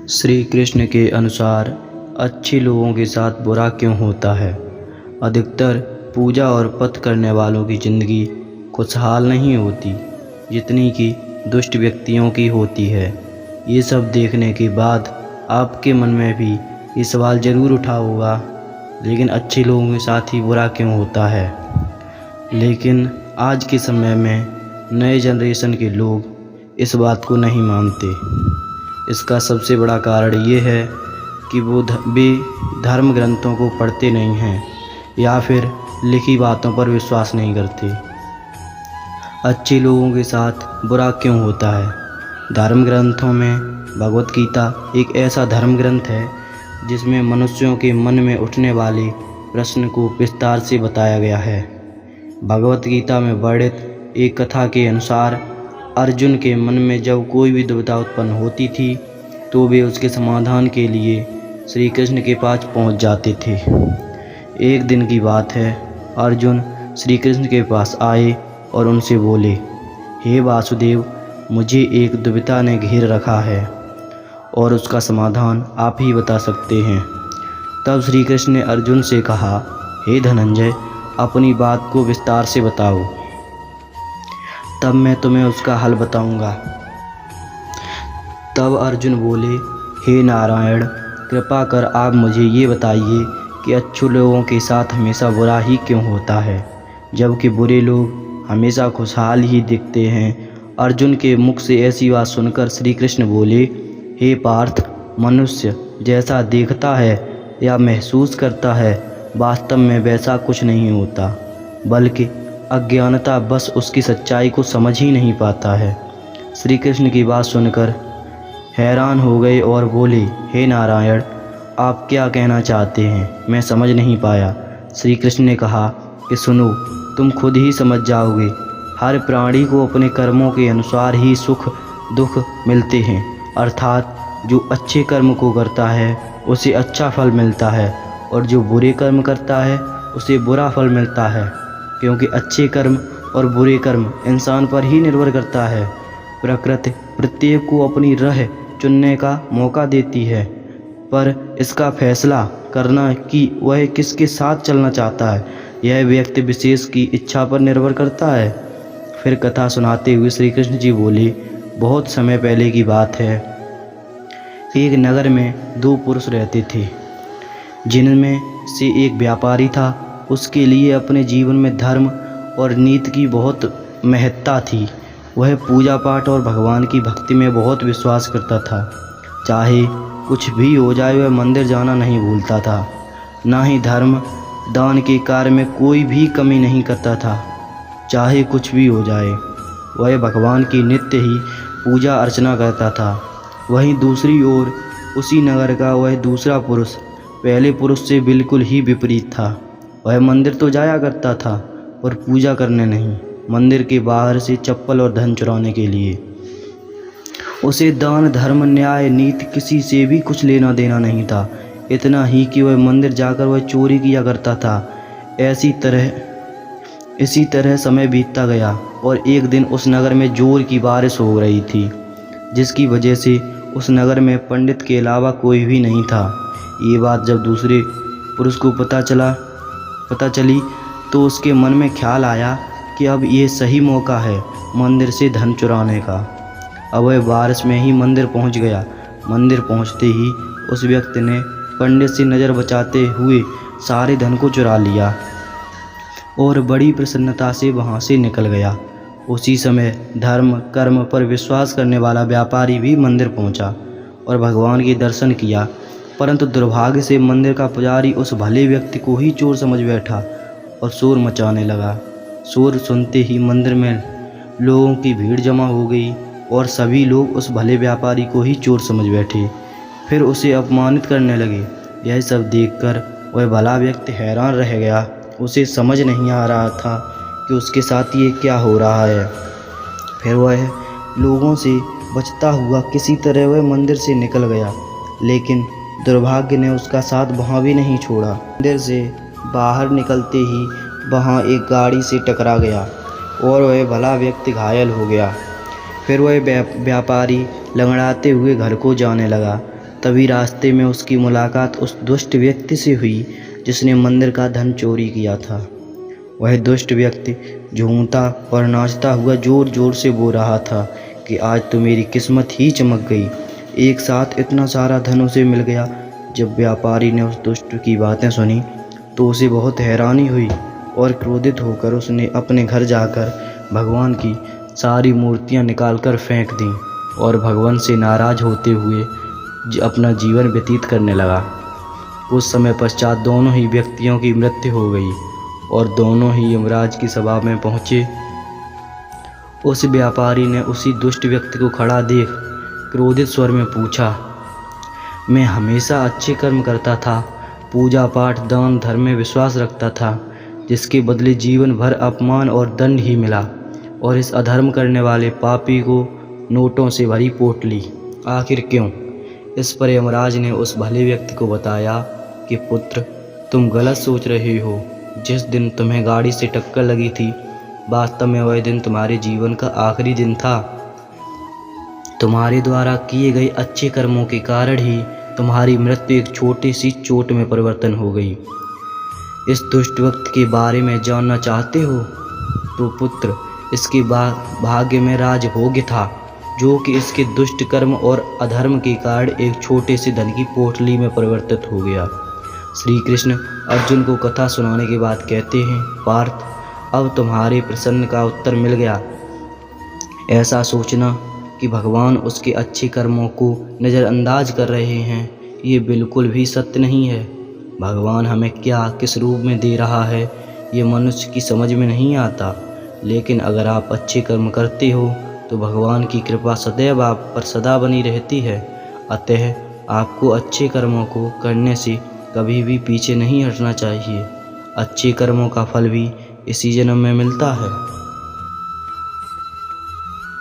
श्री कृष्ण के अनुसार अच्छे लोगों के साथ बुरा क्यों होता है। अधिकतर पूजा और पथ करने वालों की ज़िंदगी खुशहाल नहीं होती जितनी कि दुष्ट व्यक्तियों की होती है। ये सब देखने के बाद आपके मन में भी ये सवाल ज़रूर उठा होगा, लेकिन अच्छे लोगों के साथ ही बुरा क्यों होता है। लेकिन आज के समय में नए जनरेशन के लोग इस बात को नहीं मानते। इसका सबसे बड़ा कारण ये है कि वो धर्म ग्रंथों को पढ़ते नहीं हैं या फिर लिखी बातों पर विश्वास नहीं करते। अच्छे लोगों के साथ बुरा क्यों होता है। धर्म ग्रंथों में भगवत गीता एक ऐसा धर्म ग्रंथ है जिसमें मनुष्यों के मन में उठने वाले प्रश्न को विस्तार से बताया गया है। भगवत गीता में वर्णित एक कथा के अनुसार अर्जुन के मन में जब कोई भी दुविधा उत्पन्न होती थी तो वे उसके समाधान के लिए श्री कृष्ण के पास पहुंच जाते थे। एक दिन की बात है, अर्जुन श्री कृष्ण के पास आए और उनसे बोले, हे वासुदेव, मुझे एक दुविधा ने घेर रखा है और उसका समाधान आप ही बता सकते हैं। तब श्री कृष्ण ने अर्जुन से कहा, हे धनंजय, अपनी बात को विस्तार से बताओ, तब मैं तुम्हें उसका हल बताऊंगा। तब अर्जुन बोले, हे नारायण, कृपा कर आप मुझे ये बताइए कि अच्छे लोगों के साथ हमेशा बुरा ही क्यों होता है, जबकि बुरे लोग हमेशा खुशहाल ही दिखते हैं। अर्जुन के मुख से ऐसी बात सुनकर श्री कृष्ण बोले, हे पार्थ, मनुष्य जैसा देखता है या महसूस करता है, वास्तव में वैसा कुछ नहीं होता, बल्कि अज्ञानता बस उसकी सच्चाई को समझ ही नहीं पाता है। श्री कृष्ण की बात सुनकर हैरान हो गए और बोले, हे नारायण, आप क्या कहना चाहते हैं, मैं समझ नहीं पाया। श्री कृष्ण ने कहा कि सुनो, तुम खुद ही समझ जाओगे। हर प्राणी को अपने कर्मों के अनुसार ही सुख दुख मिलते हैं, अर्थात जो अच्छे कर्म को करता है उसे अच्छा फल मिलता है और जो बुरे कर्म करता है उसे बुरा फल मिलता है, क्योंकि अच्छे कर्म और बुरे कर्म इंसान पर ही निर्भर करता है। प्रकृति प्रत्येक को अपनी राह चुनने का मौका देती है, पर इसका फैसला करना कि वह किसके साथ चलना चाहता है यह व्यक्ति विशेष की इच्छा पर निर्भर करता है। फिर कथा सुनाते हुए श्री कृष्ण जी बोले, बहुत समय पहले की बात है, एक नगर में दो पुरुष रहते थे, जिनमें से एक व्यापारी था। उसके लिए अपने जीवन में धर्म और नीति की बहुत महत्ता थी। वह पूजा पाठ और भगवान की भक्ति में बहुत विश्वास करता था। चाहे कुछ भी हो जाए, वह मंदिर जाना नहीं भूलता था, ना ही धर्म दान के कार्य में कोई भी कमी नहीं करता था। चाहे कुछ भी हो जाए, वह भगवान की नित्य ही पूजा अर्चना करता था। वहीं दूसरी ओर उसी नगर का वह दूसरा पुरुष पहले पुरुष से बिल्कुल ही विपरीत था। वह मंदिर तो जाया करता था पर पूजा करने नहीं, मंदिर के बाहर से चप्पल और धन चुराने के लिए। उसे दान धर्म न्याय नीति किसी से भी कुछ लेना देना नहीं था, इतना ही कि वह मंदिर जाकर वह चोरी किया करता था। इसी तरह समय बीतता गया और एक दिन उस नगर में जोर की बारिश हो रही थी, जिसकी वजह से उस नगर में पंडित के अलावा कोई भी नहीं था। ये बात जब दूसरे पुरुष को पता चली तो उसके मन में ख्याल आया कि अब ये सही मौका है मंदिर से धन चुराने का। अब वह बारिश में ही मंदिर पहुंच गया। मंदिर पहुंचते ही उस व्यक्ति ने पंडित से नज़र बचाते हुए सारे धन को चुरा लिया और बड़ी प्रसन्नता से वहां से निकल गया। उसी समय धर्म कर्म पर विश्वास करने वाला व्यापारी भी मंदिर पहुंचा और भगवान के दर्शन किया, परंतु दुर्भाग्य से मंदिर का पुजारी उस भले व्यक्ति को ही चोर समझ बैठा और शोर मचाने लगा। शोर सुनते ही मंदिर में लोगों की भीड़ जमा हो गई और सभी लोग उस भले व्यापारी को ही चोर समझ बैठे, फिर उसे अपमानित करने लगे। यह सब देखकर वह भला व्यक्ति हैरान रह गया। उसे समझ नहीं आ रहा था कि उसके साथ ये क्या हो रहा है। फिर वह लोगों से बचता हुआ किसी तरह वह मंदिर से निकल गया, लेकिन दुर्भाग्य ने उसका साथ वहाँ भी नहीं छोड़ा। मंदिर से बाहर निकलते ही वहाँ एक गाड़ी से टकरा गया और वह भला व्यक्ति घायल हो गया। फिर वह व्यापारी लंगड़ाते हुए घर को जाने लगा। तभी रास्ते में उसकी मुलाकात उस दुष्ट व्यक्ति से हुई जिसने मंदिर का धन चोरी किया था। वह दुष्ट व्यक्ति झूमता और नाचता हुआ जोर जोर से बोल रहा था कि आज तो मेरी किस्मत ही चमक गई, एक साथ इतना सारा धन उसे मिल गया। जब व्यापारी ने उस दुष्ट की बातें सुनी तो उसे बहुत हैरानी हुई और क्रोधित होकर उसने अपने घर जाकर भगवान की सारी मूर्तियां निकालकर फेंक दीं और भगवान से नाराज होते हुए अपना जीवन व्यतीत करने लगा। कुछ समय पश्चात दोनों ही व्यक्तियों की मृत्यु हो गई और दोनों ही यमराज की सभा में पहुँचे। उस व्यापारी ने उसी दुष्ट व्यक्ति को खड़ा देख क्रोधित स्वर में पूछा, मैं हमेशा अच्छे कर्म करता था, पूजा पाठ दान धर्म में विश्वास रखता था, जिसके बदले जीवन भर अपमान और दंड ही मिला, और इस अधर्म करने वाले पापी को नोटों से भरी पोटली, आखिर क्यों? इस पर यमराज ने उस भले व्यक्ति को बताया कि पुत्र, तुम गलत सोच रहे हो। जिस दिन तुम्हें गाड़ी से टक्कर लगी थी, वास्तव में वह दिन तुम्हारे जीवन का आखिरी दिन था। तुम्हारे द्वारा किए गए अच्छे कर्मों के कारण ही तुम्हारी मृत्यु एक छोटी सी चोट में परिवर्तन हो गई। इस दुष्ट व्यक्ति के बारे में जानना चाहते हो तो पुत्र, इसके भाग्य में राजभोग्य था, जो कि इसके दुष्ट कर्म और अधर्म के कारण एक छोटे से धन की पोटली में परिवर्तित हो गया। श्री कृष्ण अर्जुन को कथा सुनाने के बाद कहते हैं, पार्थ, अब तुम्हारे प्रश्न का उत्तर मिल गया। ऐसा सोचना कि भगवान उसके अच्छे कर्मों को नज़रअंदाज कर रहे हैं, ये बिल्कुल भी सत्य नहीं है। भगवान हमें क्या किस रूप में दे रहा है, ये मनुष्य की समझ में नहीं आता। लेकिन अगर आप अच्छे कर्म करते हो तो भगवान की कृपा सदैव आप पर सदा बनी रहती है। अतः आपको अच्छे कर्मों को करने से कभी भी पीछे नहीं हटना चाहिए। अच्छे कर्मों का फल भी इसी जन्म में मिलता है।